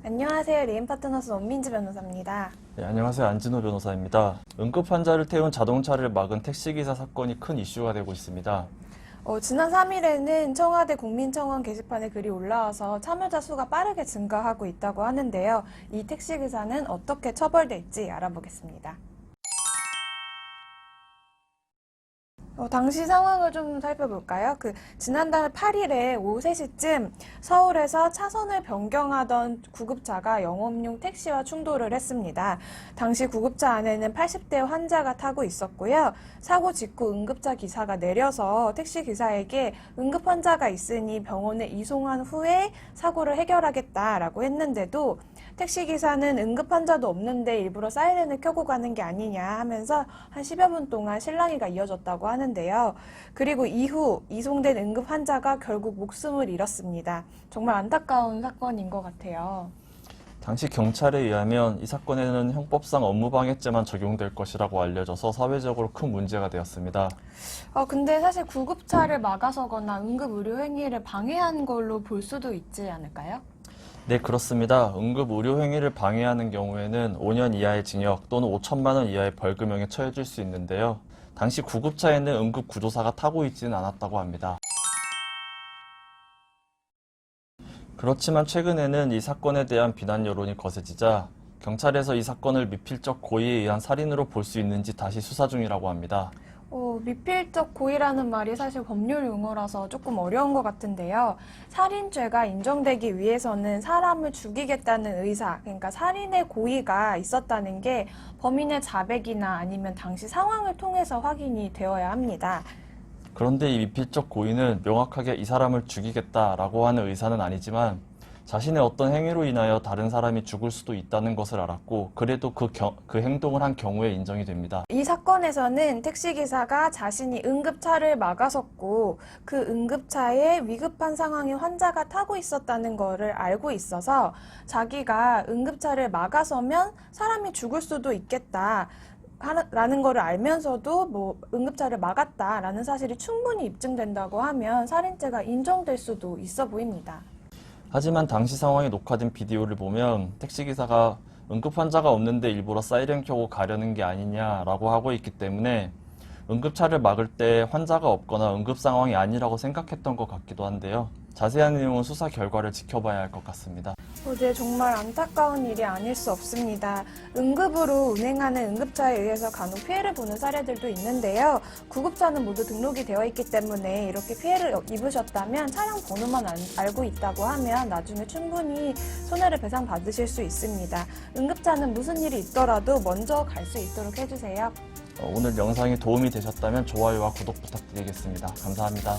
안녕하세요. 리엠파트너스 원민지 변호사입니다. 네, 안녕하세요. 안진호 변호사입니다. 응급 환자를 태운 자동차를 막은 택시기사 사건이 큰 이슈가 되고 있습니다. 지난 3일에는 청와대 국민청원 게시판에 글이 올라와서 참여자 수가 빠르게 증가하고 있다고 하는데요. 이 택시기사는 어떻게 처벌될지 알아보겠습니다. 당시 상황을 좀 살펴볼까요? 지난달 8일에 오후 3시쯤 서울에서 차선을 변경하던 구급차가 영업용 택시와 충돌을 했습니다. 당시 구급차 안에는 80대 환자가 타고 있었고요. 사고 직후 응급차 기사가 내려서 택시 기사에게 응급 환자가 있으니 병원에 이송한 후에 사고를 해결하겠다라고 했는데도 택시 기사는 응급 환자도 없는데 일부러 사이렌을 켜고 가는 게 아니냐 하면서 한 10여 분 동안 실랑이가 이어졌다고 하는데요. 그리고 이후 이송된 응급 환자가 결국 목숨을 잃었습니다. 정말 안타까운 사건인 것 같아요. 당시 경찰에 의하면 이 사건에는 형법상 업무방해죄만 적용될 것이라고 알려져서 사회적으로 큰 문제가 되었습니다. 근데 사실 구급차를 막아서거나 응급 의료 행위를 방해한 걸로 볼 수도 있지 않을까요? 네, 그렇습니다. 응급 의료 행위를 방해하는 경우에는 5년 이하의 징역 또는 5천만 원 이하의 벌금형에 처해질 수 있는데요. 당시 구급차에는 응급 구조사가 타고 있지는 않았다고 합니다. 그렇지만 최근에는 이 사건에 대한 비난 여론이 거세지자 경찰에서 이 사건을 미필적 고의에 의한 살인으로 볼 수 있는지 다시 수사 중이라고 합니다. 미필적 고의라는 말이 사실 법률 용어라서 조금 어려운 것 같은데요. 살인죄가 인정되기 위해서는 사람을 죽이겠다는 의사, 그러니까 살인의 고의가 있었다는 게 범인의 자백이나 아니면 당시 상황을 통해서 확인이 되어야 합니다. 그런데 이 미필적 고의는 명확하게 이 사람을 죽이겠다라고 하는 의사는 아니지만 자신의 어떤 행위로 인하여 다른 사람이 죽을 수도 있다는 것을 알았고 그래도 그 행동을 한 경우에 인정이 됩니다. 이 사건에서는 택시기사가 자신이 응급차를 막아섰고 그 응급차에 위급한 상황의 환자가 타고 있었다는 것을 알고 있어서 자기가 응급차를 막아서면 사람이 죽을 수도 있겠다 라는 거를 알면서도 응급차를 막았다라는 사실이 충분히 입증된다고 하면 살인죄가 인정될 수도 있어 보입니다. 하지만 당시 상황이 녹화된 비디오를 보면 택시기사가 응급 환자가 없는데 일부러 사이렌 켜고 가려는 게 아니냐라고 하고 있기 때문에 응급차를 막을 때 환자가 없거나 응급 상황이 아니라고 생각했던 것 같기도 한데요. 자세한 내용은 수사 결과를 지켜봐야 할 것 같습니다. 네, 정말 안타까운 일이 아닐 수 없습니다. 응급으로 운행하는 응급차에 의해서 간혹 피해를 보는 사례들도 있는데요. 구급차는 모두 등록이 되어 있기 때문에 이렇게 피해를 입으셨다면 차량 번호만 알고 있다고 하면 나중에 충분히 손해를 배상받으실 수 있습니다. 응급차는 무슨 일이 있더라도 먼저 갈 수 있도록 해주세요. 오늘 영상이 도움이 되셨다면 좋아요와 구독 부탁드리겠습니다. 감사합니다.